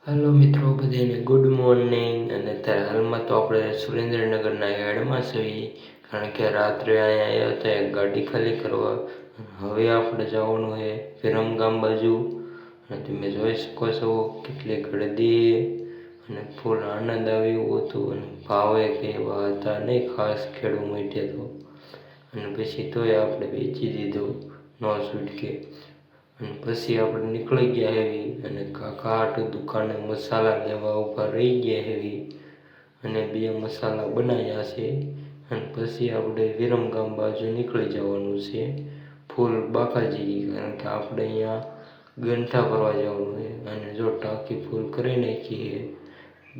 Hello મિત્રો, બધાને good morning. અને અત્યારે હાલમાં તો આપણે સુરેન્દ્રનગરના યાર્ડમાં છીએ, કારણ કે રાત્રે અહીંયા આવ્યા હતા એક ગાડી ખાલી કરવા. હવે આપણે જવાનું છે વિરમગામ બાજુ. અને તમે જોઈ શકો છો કેટલી ગળદી અને ફૂલ આનંદ આવ્યો હતું. અને ભાવે કે એવા હતા નહીં ખાસ ખેડૂત માટે તો. અને પછી તોય આપણે વેચી દીધો નો છૂટકે. અને પછી આપણે નીકળી ગયા હેવી. અને કાકા હાટું દુકાને મસાલા લેવા ઊભા રહી ગયા હેવી. અને 2 મસાલા બનાવ્યા છે. અને પછી આપણે વિરમગામ બાજુ નીકળી જવાનું છે ફૂલ બાકાજી, કારણ કે આપણે અહીંયા ગંઠા ભરવા જવાનું છે. અને જો ટાંકી ફૂલ કરી નાખી છે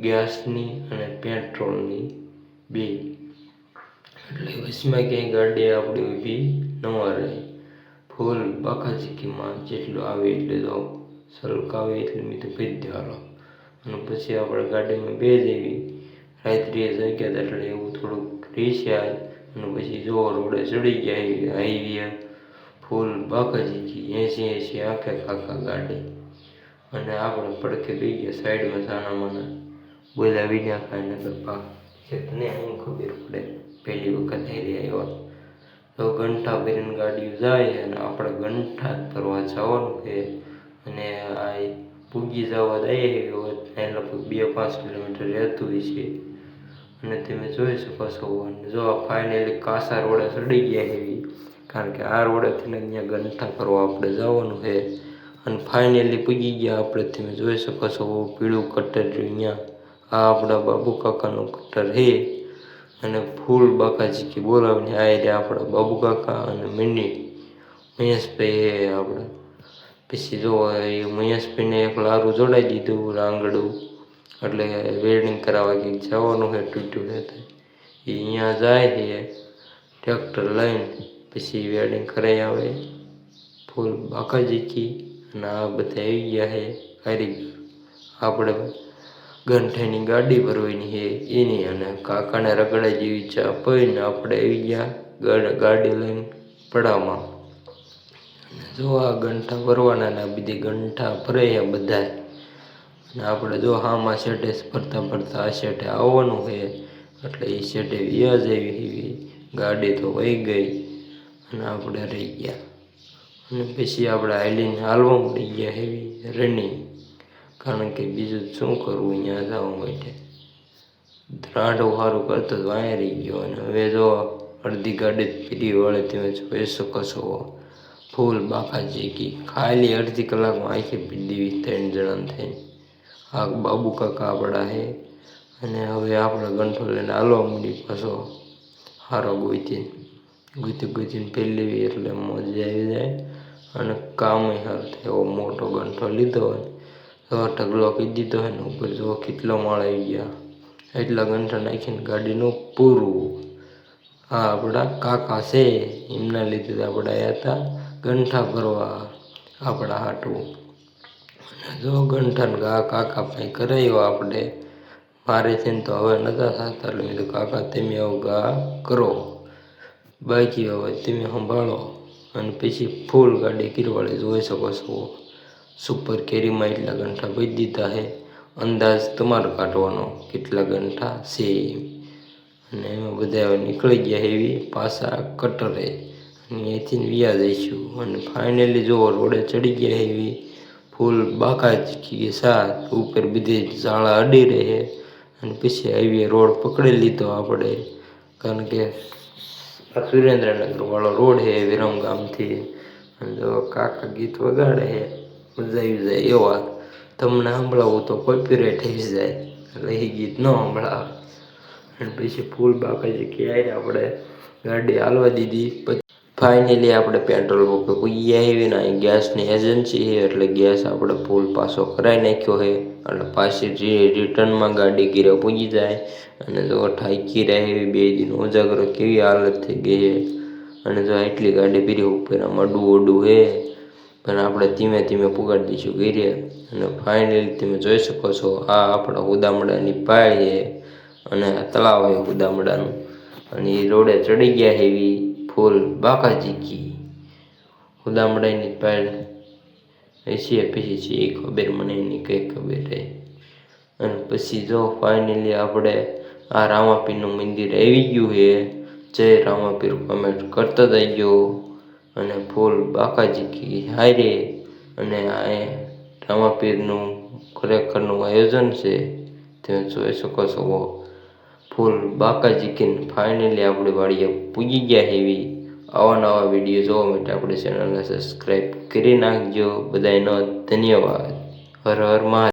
ગેસની અને પેટ્રોલની બે, એટલે વચમાં ક્યાંય ગાડી આપણી ઊભી ન રહે. ફૂલ બાકાજીકીમાં જેટલું આવે એટલે તો સલકાવે એટલે મેં તો ભેજ દેવાનો. અને પછી આપણે ગાડીમાં બે જેવી રાત્રિએ જગ્યા હતા, એટલે એવું થોડુંક રીસ્યા. અને પછી જો રોડે ચડી ગયા હાઈવે ફૂલ બાકાજીકી 80 આંખે કાકા ગાડી. અને આપણે પડખે બે ગયા સાઈડમાં સાનામાના બોલ્યા વિના ખાઈને ગપ્પા કે તને શું ખબર પડે, પહેલી વખત હેરી આવ્યો તો ગંઠા ભરીને ગાડીઓ જાય. અને આપણે ગંઠા ફરવા જવાનું છે. અને આ પૂગી જવા દઈએ એ લગભગ 2-5 કિલોમીટર રહેતું હોય છે. અને તમે જોઈ શકો છો. અને જો ફાઇનલી કાસા રોડે ચડી ગયા એવી, કારણ કે આ રોડેથી અહીંયા ગંઠા ફરવા આપણે જવાનું છે. અને ફાઇનલી પૂગી ગયા આપણે. તમે જોઈ શકો છો પીળું કટર અહીંયા આ આપણા બાબુ કાકાનું કટર છે. અને ફૂલ બાકાજી બોલાવીને આ રે આપણા બાબુ કાકા અને મહેશભાઈ હે આપણે. પછી જો એ મહેશભાઈને એક લારું જોડાઈ દીધું રાંગડું, એટલે વેલ્ડિંગ કરાવવા કંઈક જવાનું છે તૂટ્યું છે. એ અહીંયા જાય છે ટ્રેક્ટર લઈને, પછી વેલ્ડિંગ કરાવી આવે ફૂલ બાકાજીકી. અને આ બધા આવી ગયા છે કારીગર. આપણે ગંઠાની ગાડી ભરવાની છે એની. અને કાકાને રગડા જેવી ચા પીને આપણે આવી ગયા ગાડી લઈને પડામાં. જો આ ગંઠા ભરવાના ને આ બધી ગંઠા ભરે બધા. અને આપણે જો હામાં શેઠે ફરતા ફરતા આ શેઠે આવવાનું છે, એટલે એ શેઠે વ્યાજ આવી ગાડી તો વહી ગઈ. અને આપણે રહી ગયા. અને પછી આપણે હાલવા મળી ગયા હેવી રનિંગ, કારણ કે બીજું શું કરવું અહીંયા જવા માટે. રાંડો સારું કરતો તો અહીંયા રહી ગયો. અને હવે જો અડધી ગાડી પીરી વળે તમે જોઈ શકો છો ફૂલ બાકાજી ખાલી અડધી કલાકમાં આખી પીડી 3 જણાને થઈને. આ બાબુ કાકા આપણા છે. અને હવે આપણે ગંઠો લઈને હાલવા મળી પાછો સારો ગોતીને પહેલી એટલે મજા આવી જાય. અને કામે સારું થાય એવો મોટો ગંઠો લીધો હોય તો ઢગલો કહી દીધો હોય ને ઉપર જો કેટલો માળ આવી ગયા. એટલા ગંઠા નાખીને ગાડીનું પૂરું. હા આપણા કાકા છે, એમના લીધે આપણે આવ્યા હતા ગંઠા ભરવા આપણા હાટું. અને જો ગંઠાને કાકા ભાઈ કરાવ્યો આપણે. મારે છે ને તો હવે નતા થતા, એટલે મેં તો કાકા તમે આવું ઘા કરો, બાકી હવે તમે સંભાળો. અને પછી ફૂલ ગાડી કિરવાળી જોઈ શકો છો. સુપર કેરીમાં એટલા ગંઠા ભરી દીધા છે. અંદાજ તમારે કાઢવાનો કેટલા ગંઠા છે. અને એમાં બધા હવે નીકળી ગયા એવી પાછા કટરે. અને અહીંથી વ્યા જઈશું. અને ફાઇનલી જો રોડે ચડી ગયા એવી ફૂલ બાકાજી સાથ ઉપર બીજી ઝાડા અડી રહે. અને પછી હાઈવે રોડ પકડી લીધો આપણે, કારણ કે સુરેન્દ્રનગર વાળો રોડ છે વિરમગામથી. અને જો કાકા ગીત વગાડે છે મજા આવી જાય એવા. તમને સંભળાવું તો કોપીરાઇટ થઈ જાય, એટલે એ ગીત ન સંભળાવે. અને પછી ફૂલ બાકાજી ક્યાંય આપણે ગાડી હાલવા દીધી. પછી ફાઇનલી આપણે પેટ્રોલ પંપે પૂગી આવી ને ગેસની એજન્સી છે, એટલે ગેસ આપણે ફૂલ પાછો કરાવી નાખ્યો છે. એટલે પાછી રિટર્નમાં ગાડી ઘીરે પૂગી જાય. અને જો ઠાકી રહે એવી 2 દિન ઉજાગરો કેવી હાલત થઈ ગઈ છે. અને જો એટલી ગાડી પીરી ઉપર આમ અડું છે, પણ આપણે ધીમે ધીમે પુગાડી દઈશું ઘીરે. અને ફાઇનલી તમે જોઈ શકો છો આ આપણા ઉદામડાની પાય છે. અને તળાવ છે ઉદામડાનું. અને એ રોડે ચડી ગયા એવી ફૂલ બાકાજી ઉદામડાની પાય છે. પછી છે એ ખબર મને એની કઈ ખબર રહે. અને પછી જો ફાઇનલી આપણે આ રામાપીરનું મંદિર આવી ગયું છે. જય રામાપીર કમેન્ટ કરતા જઈજો અને ફૂલ બાકાજી કી હારે. અને આ રામાપીરનું ખરેખરનું આયોજન છે તમે જોઈ શકો છો. ફૂલ બાકાજી કી ફાઇનલી આપણે વાડીએ પૂજી ગયા એવી. આવા નવા વિડીયો જોવા માટે આપણે ચેનલને સબસ્ક્રાઈબ કરી નાખજો. બધાનો ધન્યવાદ. હર હર મહાદેવ.